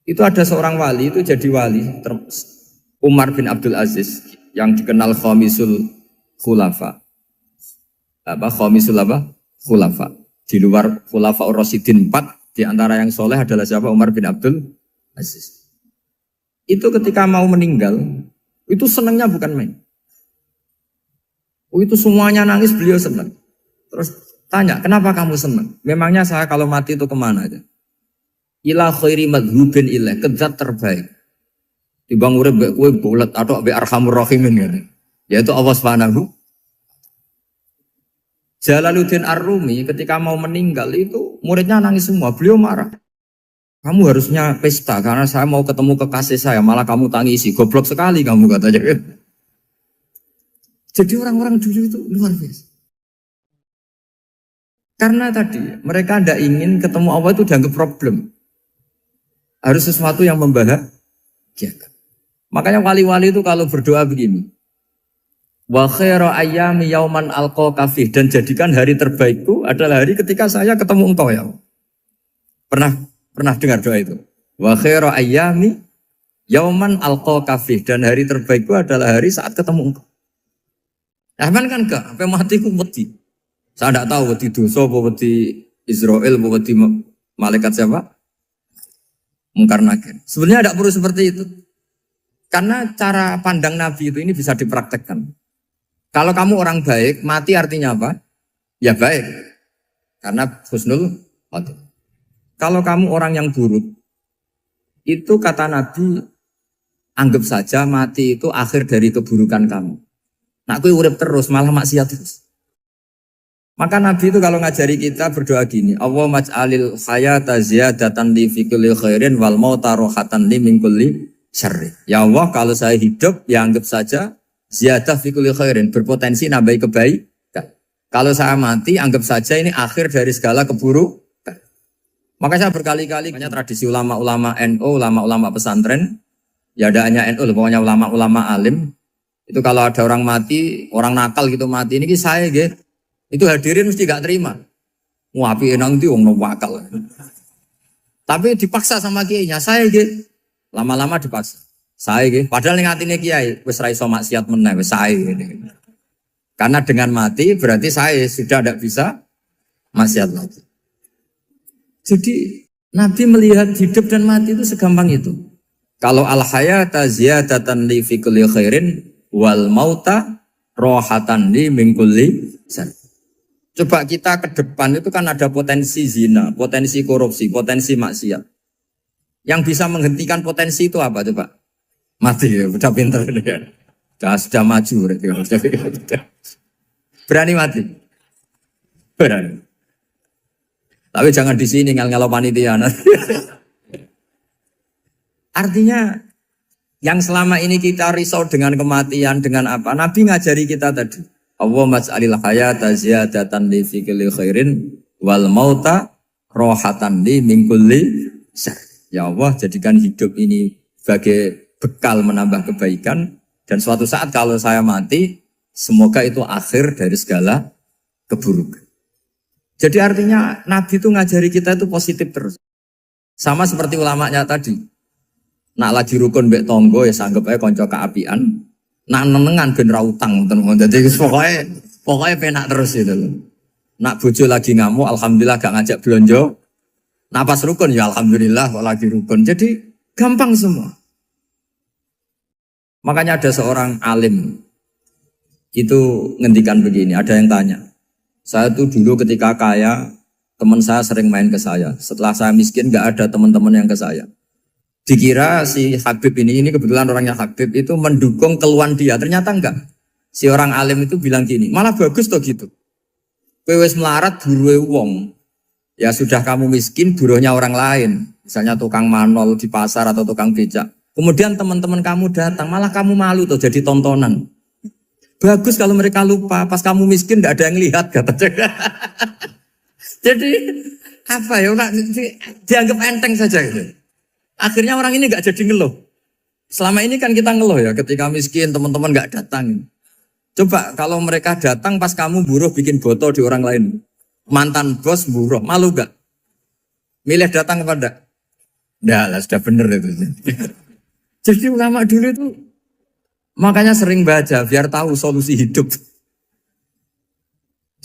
Itu ada seorang wali itu jadi wali, Umar bin Abdul Aziz yang dikenal khamisul khulafa. Khamisul khulafa. Di luar khulafa Ar-Rasyidin 4, di antara yang soleh adalah siapa? Umar bin Abdul Aziz. Itu ketika mau meninggal, itu senangnya bukan main. Itu semuanya nangis, beliau senang. Terus tanya, kenapa kamu senang? Memangnya saya kalau mati itu kemana aja? Ila khairi madhubin ilah, ke zat terbaik. Dibang urip mbek kowe bulet atau mbek arhamur rahimin gitu. Yaitu Allah Subhanahu. Jalaluddin Ar-Rumi ketika mau meninggal itu muridnya nangis semua, beliau marah. Kamu harusnya pesta karena saya mau ketemu kekasih saya, malah kamu tangisi, goblok sekali kamu katanya. Jadi orang-orang dulu itu luar biasa. Karena tadi mereka tidak ingin ketemu Allah itu dianggap problem. Harus sesuatu yang membahagiakan. Makanya wali-wali itu kalau berdoa begini. Wa khairu ayyami yauman alqa kafih, dan jadikan hari terbaikku adalah hari ketika saya ketemu engkau ya. Pernah dengar doa itu? Wa khairu ayyami yauman alqa kafih, dan hari terbaikku adalah hari saat ketemu engkau. Nah, kan enggak, sampai matiku wedi. Saya tidak tahu wedi dosa apa wedi Israel apa wedi malaikat siapa? Mungkar Nakir. Sebenarnya tidak perlu seperti itu. Karena cara pandang Nabi itu ini bisa dipraktekkan. Kalau kamu orang baik, mati artinya apa? Ya baik. Karena husnul khotimah. Kalau kamu orang yang buruk, itu kata Nabi, anggap saja mati itu akhir dari keburukan kamu. Nah, aku urip terus, malah maksiat terus. Maka Nabi itu kalau ngajari kita berdoa gini, Allah maj'alil hayata ziyadatan li fi kulli khairin wal mauta rohatan li min kulli syarri. Ya Allah, kalau saya hidup, ya anggap saja ziyadah fi kulli khairin, berpotensi nambahi kebaikan. Kalau saya mati, anggap saja ini akhir dari segala keburukan. Maka saya berkali-kali, banyak tradisi ulama-ulama NU, ulama-ulama pesantren, ya ada hanya NU, pokoknya ulama-ulama alim. Itu kalau ada orang mati, orang nakal gitu mati, ini saya gitu. Itu hadirin mesti gak terima. Wapi enang itu orang nakal. Tapi dipaksa sama kiainya, saya gitu. Lama-lama dipaksa. Saya gitu. Padahal yang hatinya kiai, wis ra iso maksiat meneh, wis saya gitu. Karena dengan mati berarti saya sudah tidak bisa maksiat lagi. Jadi Nabi melihat hidup dan mati itu segampang itu. Kalau al-hayata ziyadatan li fi kulli khairin wal mauta rohatan li min kulli syarr. Coba kita ke depan itu kan ada potensi zina, potensi korupsi, potensi maksiat. Yang bisa menghentikan potensi itu apa coba? Mati ya, udah pinter ya. Sudah maju berani mati. Berani. Tapi jangan di sini ngel-ngelo panitia. Artinya yang selama ini kita risau dengan kematian, dengan apa? Nabi ngajari kita tadi. Allah maj'alil hayata ziyadatan li fi kulli khairin wal mauta rohatan li min kulli syarr. Ya Allah, jadikan hidup ini sebagai bekal menambah kebaikan, dan suatu saat kalau saya mati, semoga itu akhir dari segala keburukan. Jadi artinya Nabi itu ngajari kita itu positif terus. Sama seperti ulamanya tadi. Nak lagi rukun mbek tonggo ya sanggep ae kanca keapian. Nak nenengan ben ra utang ngoten. Dadi pokoknya penak terus itu loh. Nak bojo lagi ngamuk alhamdulillah gak ngajak blonjo. Nak pas rukun ya alhamdulillah kok lagi rukun. Jadi gampang semua. Makanya ada seorang alim itu ngendikan begini, ada yang tanya. Saya tuh dulu ketika kaya, teman saya sering main ke saya. Setelah saya miskin gak ada teman-teman yang ke saya. Dikira si Habib ini kebetulan orangnya Habib itu mendukung keluhan dia. Ternyata enggak. Si orang alim itu bilang gini, malah bagus toh gitu. Kowe wis melarat buruhe wong. Ya sudah kamu miskin buruhnya orang lain. Misalnya tukang manol di pasar atau tukang becak. Kemudian teman-teman kamu datang, malah kamu malu tuh jadi tontonan. Bagus kalau mereka lupa, pas kamu miskin tidak ada yang lihat katanya. Jadi apa ya, dianggap enteng saja gitu. Akhirnya orang ini nggak jadi ngeluh. Selama ini kan kita ngeluh ya, ketika miskin teman-teman nggak datang. Coba kalau mereka datang pas kamu buruh bikin botol di orang lain, mantan bos buruh, malu gak? Milih datang kepada? Nggak lah, sudah bener itu. Jadi ulama dulu itu makanya sering baca biar tahu solusi hidup.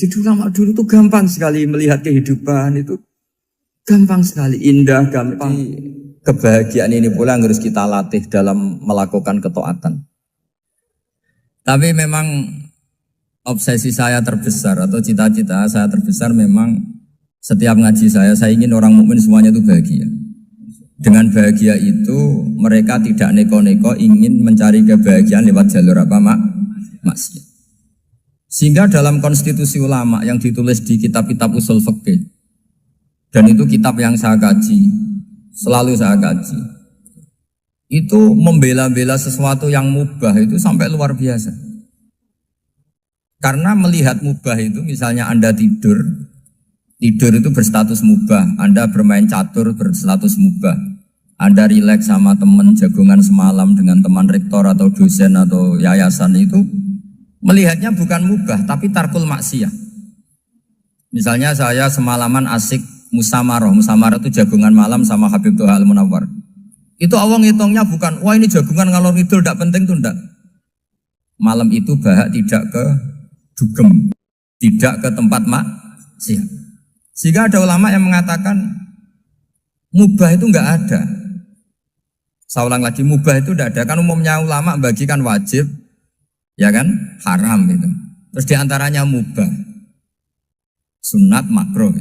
Jadi ulama dulu itu gampang sekali melihat kehidupan itu, gampang sekali, indah, gampang. Kebahagiaan ini pula yang harus kita latih dalam melakukan ketaatan. Tapi memang obsesi saya terbesar atau cita-cita saya terbesar memang setiap ngaji saya ingin orang mukmin semuanya itu bahagia. Dengan bahagia itu mereka tidak neko-neko ingin mencari kebahagiaan lewat jalur apa maksiat. Sehingga dalam konstitusi ulama yang ditulis di kitab-kitab usul fikih, dan itu kitab yang saya kaji, selalu saya kaji, itu membela-bela sesuatu yang mubah itu sampai luar biasa. Karena melihat mubah itu, misalnya Anda tidur itu berstatus mubah, Anda bermain catur berstatus mubah, Anda rileks sama teman jagongan semalam dengan teman rektor atau dosen atau yayasan itu, melihatnya bukan mubah tapi tarkul maksiyah. Misalnya saya semalaman asik musamarah itu jagungan malam sama Habib Toha Al-Munawwar. Itu awang hitungnya bukan, wah ini jagungan ngalor ngidul tidak penting tuh enggak. Malam itu bahak tidak ke dugem, tidak ke tempat maksiat. Sehingga ada ulama yang mengatakan mubah itu enggak ada. Saya ulang lagi, mubah itu enggak ada. Kan umumnya ulama bagikan wajib, ya kan, haram itu. Terus diantaranya mubah, sunat, makruh.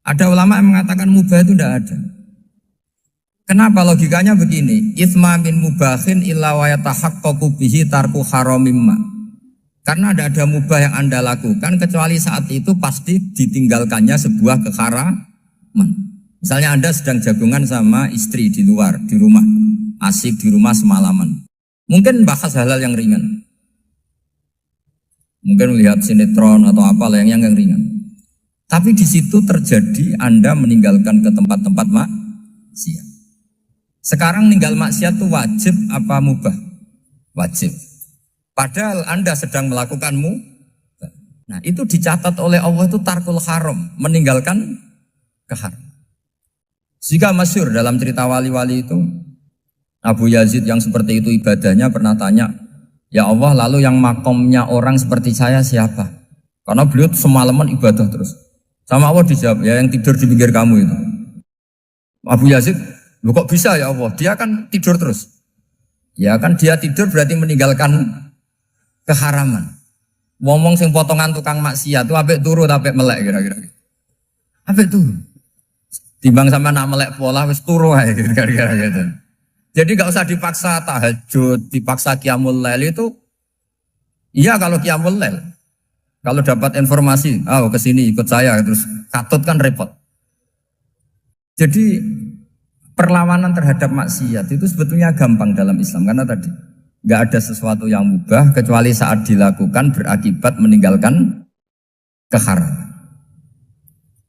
Ada ulama yang mengatakan mubah itu tidak ada. Kenapa? Logikanya begini, itsma min mubahin illa wa yatahaqqaqu bihi tarku haramimma. Karena tidak ada mubah yang Anda lakukan kecuali saat itu pasti ditinggalkannya sebuah keharaman. Misalnya Anda sedang jagungan sama istri di luar, di rumah, asik di rumah semalaman. Mungkin bahas hal-hal yang ringan. Mungkin melihat sinetron atau apa yang ringan. Tapi di situ terjadi Anda meninggalkan ke tempat-tempat maksiat. Sekarang ninggal maksiat itu wajib apa mubah? Wajib. Padahal Anda sedang melakukanmu. Nah itu dicatat oleh Allah itu tarkul haram, meninggalkan keharam. Jika masyhur dalam cerita wali-wali itu, Abu Yazid yang seperti itu ibadahnya pernah tanya, ya Allah lalu yang makomnya orang seperti saya siapa? Karena beliau semalaman ibadah terus. Sama Allah dijawab, ya yang tidur di pinggir kamu itu. Abu Yazid, lu kok bisa ya Allah? Dia kan tidur terus. Ya kan dia tidur berarti meninggalkan keharaman. Ngomong sing potongan tukang maksiat itu apik turu apik melek kira-kira. Apik turu. Timbang sama nak melek pola wis turu ae kira-kira gitu. Jadi gak usah dipaksa tahajud, dipaksa qiyamul lail itu. Iya kalau qiyamul lail. Kalau dapat informasi, kesini ikut saya, terus katut kan repot. Jadi perlawanan terhadap maksiat itu sebetulnya gampang dalam Islam karena tadi nggak ada sesuatu yang mubah kecuali saat dilakukan berakibat meninggalkan keharaman.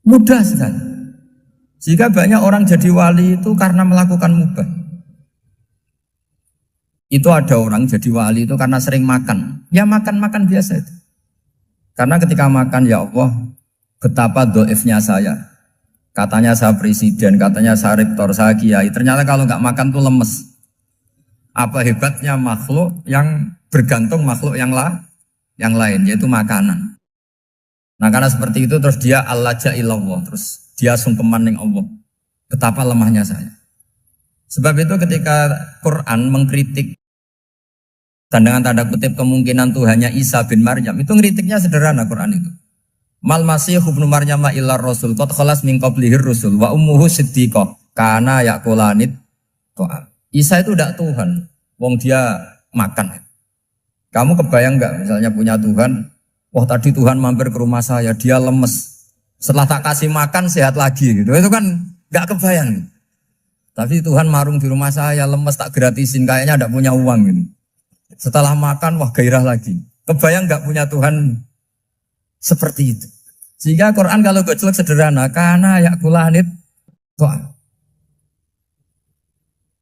Mudah sekali. Jika banyak orang jadi wali itu karena melakukan mubah. Itu ada orang jadi wali itu karena sering makan. Ya makan biasa itu. Karena ketika makan, ya Allah, betapa doifnya saya. Katanya saya presiden, katanya saya rektor, saya kiai. Ternyata kalau nggak makan tuh lemes. Apa hebatnya makhluk yang bergantung makhluk yang lain, yaitu makanan. Nah karena seperti itu terus dia al-laja ilallah, terus dia sungkeman ning Allah. Betapa lemahnya saya. Sebab itu ketika Quran mengkritik dan dengan tanda kutip kemungkinan Tuhannya Isa bin Maryam, itu ngeritiknya sederhana Quran itu. Mal masih ibnu Maryam illa rasul qad khalas min qablihir rusul wa ummuhu siddiqah kana yaqulanit ta'am. Isa itu tidak Tuhan, wong dia makan. Kamu kebayang enggak misalnya punya Tuhan, wah tadi Tuhan mampir ke rumah saya, dia lemes. Setelah tak kasih makan sehat lagi gitu. Itu kan enggak kebayang. Tapi Tuhan marung di rumah saya, lemes tak gratisin, kayaknya enggak punya uang gitu. Setelah makan wah gairah lagi. Kebayang enggak punya Tuhan seperti itu. Sehingga Quran kalau gojlok sederhana, karena yakulanit to'am.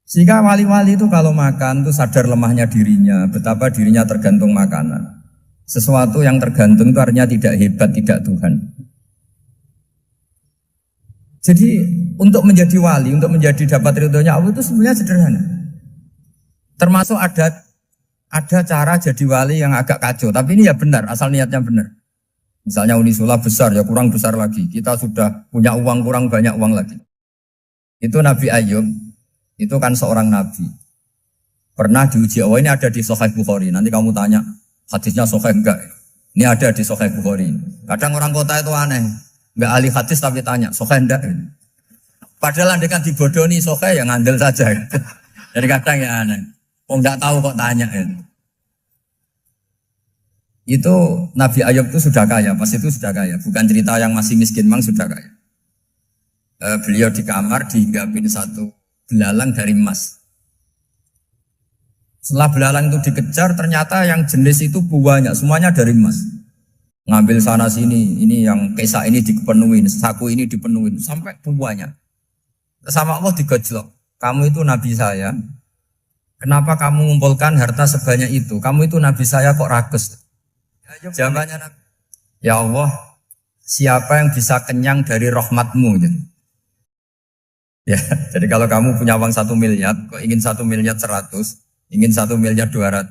Sehingga wali-wali itu kalau makan itu sadar lemahnya dirinya, betapa dirinya tergantung makanan. Sesuatu yang tergantung itu artinya tidak hebat, tidak Tuhan. Jadi untuk menjadi wali, untuk menjadi dapat ridhonya Allah itu sebenarnya sederhana. Termasuk ada cara jadi wali yang agak kacau, tapi ini ya benar, asal niatnya benar. Misalnya Unisula besar, ya kurang besar lagi. Kita sudah punya uang, kurang banyak uang lagi. Itu Nabi Ayub, itu kan seorang nabi. Pernah diuji, oh ini ada di Sahih Bukhari. Nanti kamu tanya, hadisnya Sahih enggak? Ini ada di Sahih Bukhari. Kadang orang kota itu aneh. Enggak ahli hadis tapi tanya, Sahih enggak? Padahal andai kan dibodohi Sahih, ya ngandel saja. Jadi kadang ya aneh. Oh enggak tahu kok tanya. Itu Nabi Ayub itu sudah kaya, pas itu sudah kaya. Bukan cerita yang masih miskin, memang sudah kaya. Beliau di kamar dihinggapin satu belalang dari emas. Setelah belalang itu dikejar, ternyata yang jenis itu banyak, semuanya dari emas. Ngambil sana sini, ini yang kesak ini dipenuhin, saku ini dipenuhin, sampai banyak. Sama Allah digojlok. Kamu itu Nabi saya, kenapa kamu mengumpulkan harta sebanyak itu? Kamu itu Nabi saya kok rakus? Jawabannya Nabi, ya Allah, siapa yang bisa kenyang dari rahmatmu? Ya, jadi kalau kamu punya uang 1 miliar, kok ingin 1 miliar 100, ingin 1 miliar 200,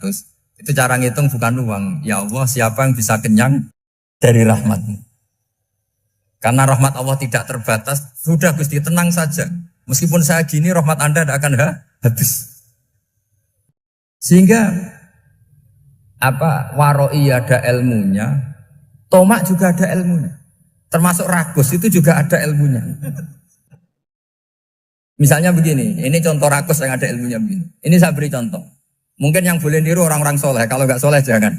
itu cara ngitung bukan uang. Ya Allah, siapa yang bisa kenyang dari rahmatmu? Karena rahmat Allah tidak terbatas, sudah Gusti tenang saja. Meskipun saya gini, rahmat Anda tidak akan habis. Sehingga waroi ada ilmunya, tomak juga ada ilmunya. Termasuk rakus itu juga ada ilmunya. Misalnya begini, ini contoh rakus yang ada ilmunya begini. Ini saya beri contoh. Mungkin yang boleh niru orang-orang soleh, kalau nggak soleh jangan.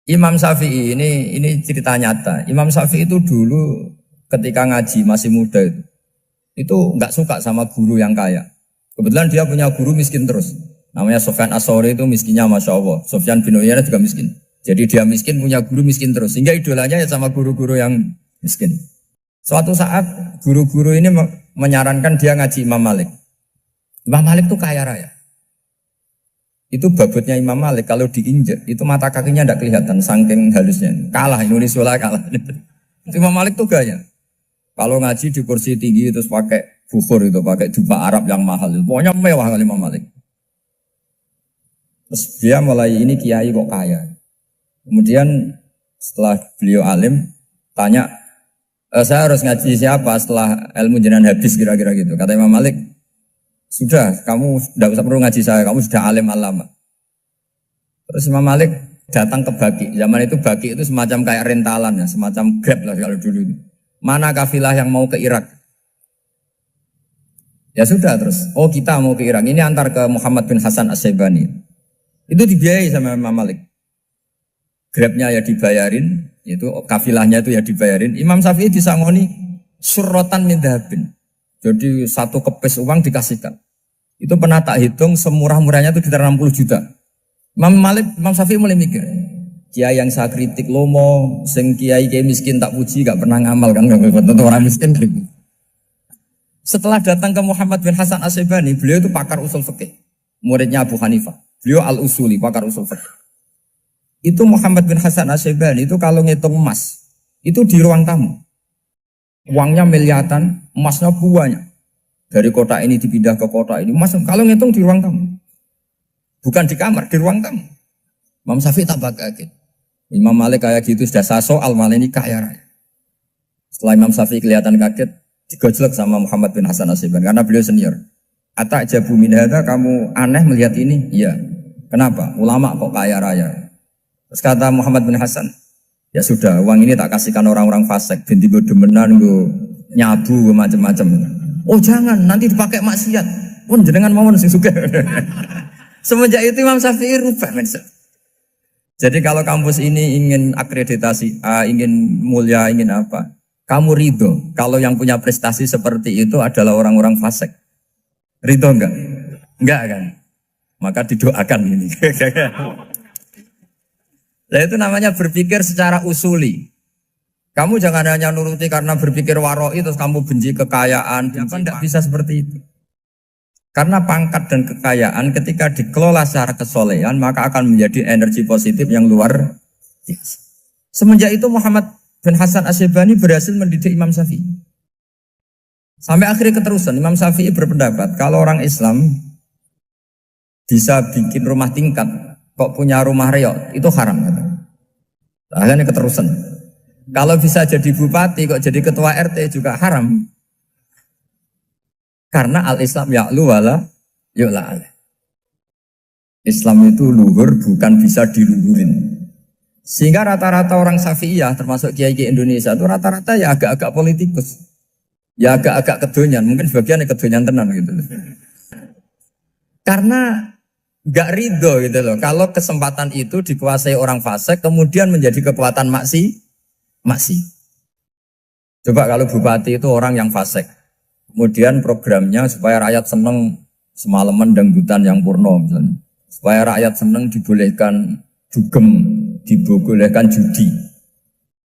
Imam Syafi'i ini cerita nyata. Imam Syafi'i itu dulu ketika ngaji masih muda itu nggak suka sama guru yang kaya. Kebetulan dia punya guru miskin terus. Namanya Sufyan As-Tsauri, itu miskinnya Masya Allah. Sufyan bin Uyainah juga miskin. Jadi dia miskin, punya guru miskin terus. Sehingga idolanya ya sama guru-guru yang miskin. Suatu saat guru-guru ini menyarankan dia ngaji Imam Malik. Imam Malik itu kaya raya. Itu babutnya Imam Malik, kalau diinjak itu mata kakinya tidak kelihatan, saking halusnya. Kalah, Indonesia kalah. Imam Malik itu gaya. Kalau ngaji di kursi tinggi terus pakai bukhur itu, pakai dupa Arab yang mahal. Pokoknya mewah kali Imam Malik. Terus dia mulai ini kiai kok kaya. Kemudian setelah beliau alim tanya, saya harus ngaji siapa setelah ilmu jenengan habis kira-kira gitu. Kata Imam Malik, sudah kamu tidak usah perlu ngaji saya, kamu sudah alim alama. Terus Imam Malik datang ke Baki. Zaman itu Baki itu semacam kayak rentalan ya, semacam Grab lah kalau dulu. Mana kafilah yang mau ke Irak? Ya sudah terus. Oh kita mau ke Irak. Ini antar ke Muhammad bin Hasan As-Syaibani. Itu dibiayai sama Imam Malik. Grabnya ya dibayarin, itu kafilahnya itu ya dibayarin. Imam Syafi'i disangoni surrotan min dhahabin. Jadi satu kepes uang dikasihkan. Itu pernah tak hitung semurah-murahnya itu sekitar 60 juta. Imam Syafi'i mulai mikir, kiai yang saya kritik lomo, sing kiai miskin tak puji, gak pernah ngamal kan, tentu orang miskin. Setelah datang ke Muhammad bin Hasan As-Syaibani, beliau itu pakar usul fikih, muridnya Abu Hanifah. Beliau al-usuli, pakar usul fikih. Itu Muhammad bin Hasan As-Syaibani itu kalau ngitung emas, itu di ruang tamu. Uangnya miliaran, emasnya banyak. Dari kota ini dipindah ke kota ini. Mas, kalau ngitung di ruang tamu. Bukan di kamar, di ruang tamu. Imam Syafi'i tambah kaget. Imam Malik kayak gitu sudah saya soal, malah ini kaya raya. Setelah Imam Syafi'i kelihatan kaget, digojlok sama Muhammad bin Hasan Asyibani karena beliau senior. Atak jabu min hadza, kamu aneh melihat ini? Iya. Kenapa? Ulama kok kaya raya. Terus kata Muhammad bin Hasan, ya sudah, uang ini tak kasihkan orang-orang fasik, binti gue demenan, gue nyabu, gue macam-macam. Oh jangan, nanti dipakai maksiat. Pun jenengan mau sing suka. Semenjak itu Imam Syafi'i rubah. Jadi kalau kampus ini ingin akreditasi A, ingin mulia, ingin apa, kamu ridho kalau yang punya prestasi seperti itu adalah orang-orang fasik. Ridho enggak? Enggak kan? Maka didoakan ini. Nah itu namanya berpikir secara usuli. Kamu jangan hanya nuruti karena berpikir waroi terus kamu benci kekayaan. Tidak bisa seperti itu. Karena pangkat dan kekayaan ketika dikelola secara kesolehan maka akan menjadi energi positif yang luar biasa. Semenjak itu Muhammad bin Hasan Asyibani berhasil mendidik Imam Syafi'i. Sampai akhirnya keterusan Imam Syafi'i berpendapat kalau orang Islam bisa bikin rumah tingkat kok punya rumah reot itu haram. Akhirnya keterusan. Kalau bisa jadi bupati kok jadi ketua RT juga haram. Karena al-Islam ya'lu wala yu'la alaih. Islam itu luhur bukan bisa diluhurin. Sehingga rata-rata orang Syafi'iyah termasuk kiai-kiai Indonesia itu rata-rata ya agak-agak politikus. Ya agak-agak kedonyan, mungkin sebagian kedonyan tenan gitu. Karena gak ridho gitu loh. Kalau kesempatan itu dikuasai orang fasik kemudian menjadi kekuatan maksi. Coba kalau bupati itu orang yang fasik, kemudian programnya supaya rakyat seneng semalaman dangdutan yang purno misalnya, supaya rakyat seneng dibolehkan dugem, dibolehkan judi.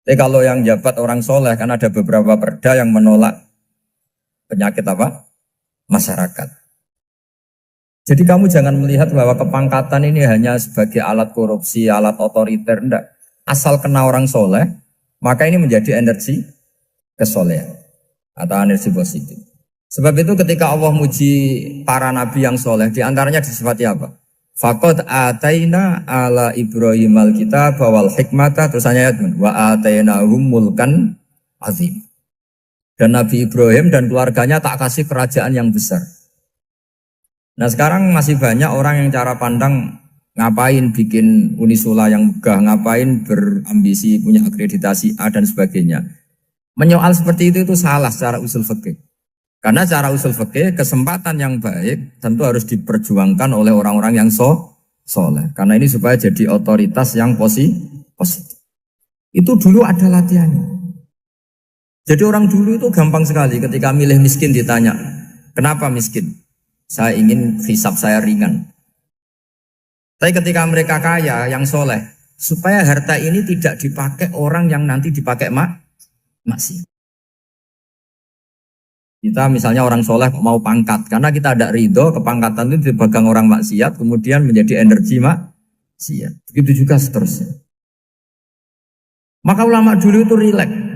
Tapi kalau yang jabat orang soleh kan ada beberapa perda yang menolak penyakit apa? Masyarakat. Jadi kamu jangan melihat bahwa kepangkatan ini hanya sebagai alat korupsi, alat otoriter, enggak. Asal kena orang soleh, maka ini menjadi energi kesolehan atau energi positif. Sebab itu ketika Allah muji para nabi yang soleh, diantaranya disifati apa? Faqad ataina ala Ibrahim al-kitab wal hikmata, terus ayat wa atainahum mulkan azim. Dan Nabi Ibrahim dan keluarganya tak kasih kerajaan yang besar. Nah sekarang masih banyak orang yang cara pandang ngapain bikin Unisula yang megah, ngapain berambisi punya akreditasi A dan sebagainya. Menyoal seperti itu salah secara usul fikih. Karena secara usul fikih kesempatan yang baik tentu harus diperjuangkan oleh orang-orang yang soleh. Karena ini supaya jadi otoritas yang positif. Itu dulu ada latihannya. Jadi orang dulu itu gampang sekali ketika milih miskin ditanya, kenapa miskin? Saya ingin hisab saya ringan. Tapi ketika mereka kaya, yang soleh, supaya harta ini tidak dipakai orang yang nanti dipakai maksiat. Kita misalnya orang soleh mau pangkat, karena kita ada ridho, kepangkatan itu dipegang orang maksiat, kemudian menjadi energi maksiat. Begitu juga seterusnya. Maka ulama dulu itu rileks.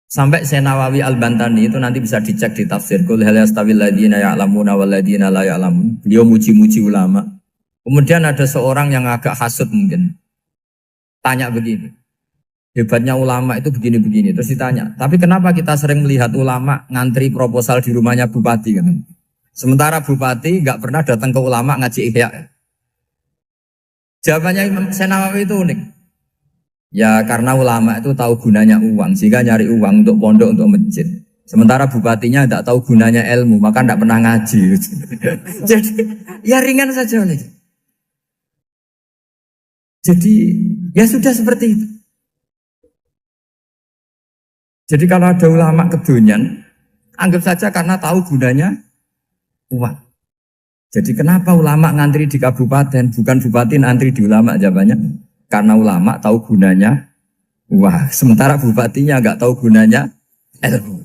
Sampai Senawawi Al-Bantani itu nanti bisa dicek di tafsir Qul hal yastawil ladzina ya'lamuna wal ladzina la ya'lamun. Beliau muji-muji ulama. Kemudian ada seorang yang agak hasut mungkin. Tanya begini. Hebatnya ulama itu begini-begini. Terus ditanya, tapi kenapa kita sering melihat ulama ngantri proposal di rumahnya bupati kan? Sementara bupati enggak pernah datang ke ulama ngaji ihya. Jawabannya Imam Senawawi itu unik. Ya karena ulama itu tahu gunanya uang, sehingga nyari uang untuk pondok, untuk masjid. Sementara bupatinya tidak tahu gunanya ilmu, maka tidak pernah ngaji. Jadi ya ringan saja. Jadi ya sudah seperti itu. Jadi kalau ada ulama kedonyan, anggap saja karena tahu gunanya uang. Jadi kenapa ulama ngantri di kabupaten, bukan bupati ngantri di ulama? Jawabannya karena ulama tahu gunanya uang, sementara bupatinya nggak tahu gunanya ilmu.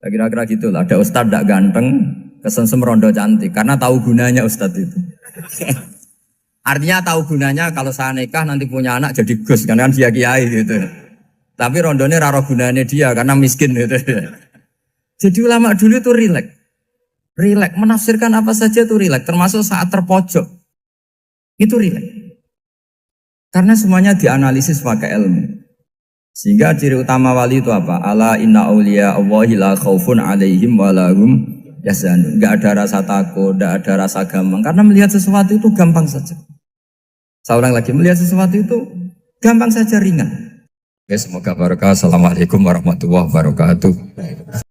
Kira-kira gitulah. Ada ustadz tidak ganteng, kesensem rondo cantik, karena tahu gunanya ustadz itu. Artinya tahu gunanya kalau saya nikah nanti punya anak jadi gus, kan dia kiai gitu. Tapi rondone raro gunanya dia karena miskin gitu. Jadi ulama dulu itu rileks. Rileks menafsirkan apa saja itu rileks, termasuk saat terpojok. Itu rileks. Karena semuanya dianalisis pakai ilmu. Sehingga ciri utama wali itu apa? Ala inna awliya Allahi la khaufun alaihim walahum yahzanun. Enggak ada rasa takut, enggak ada rasa gampang. Karena melihat sesuatu itu gampang saja. Saya ulang lagi, melihat sesuatu itu gampang saja, ringan. Oke, semoga barokah. Assalamualaikum warahmatullahi wabarakatuh.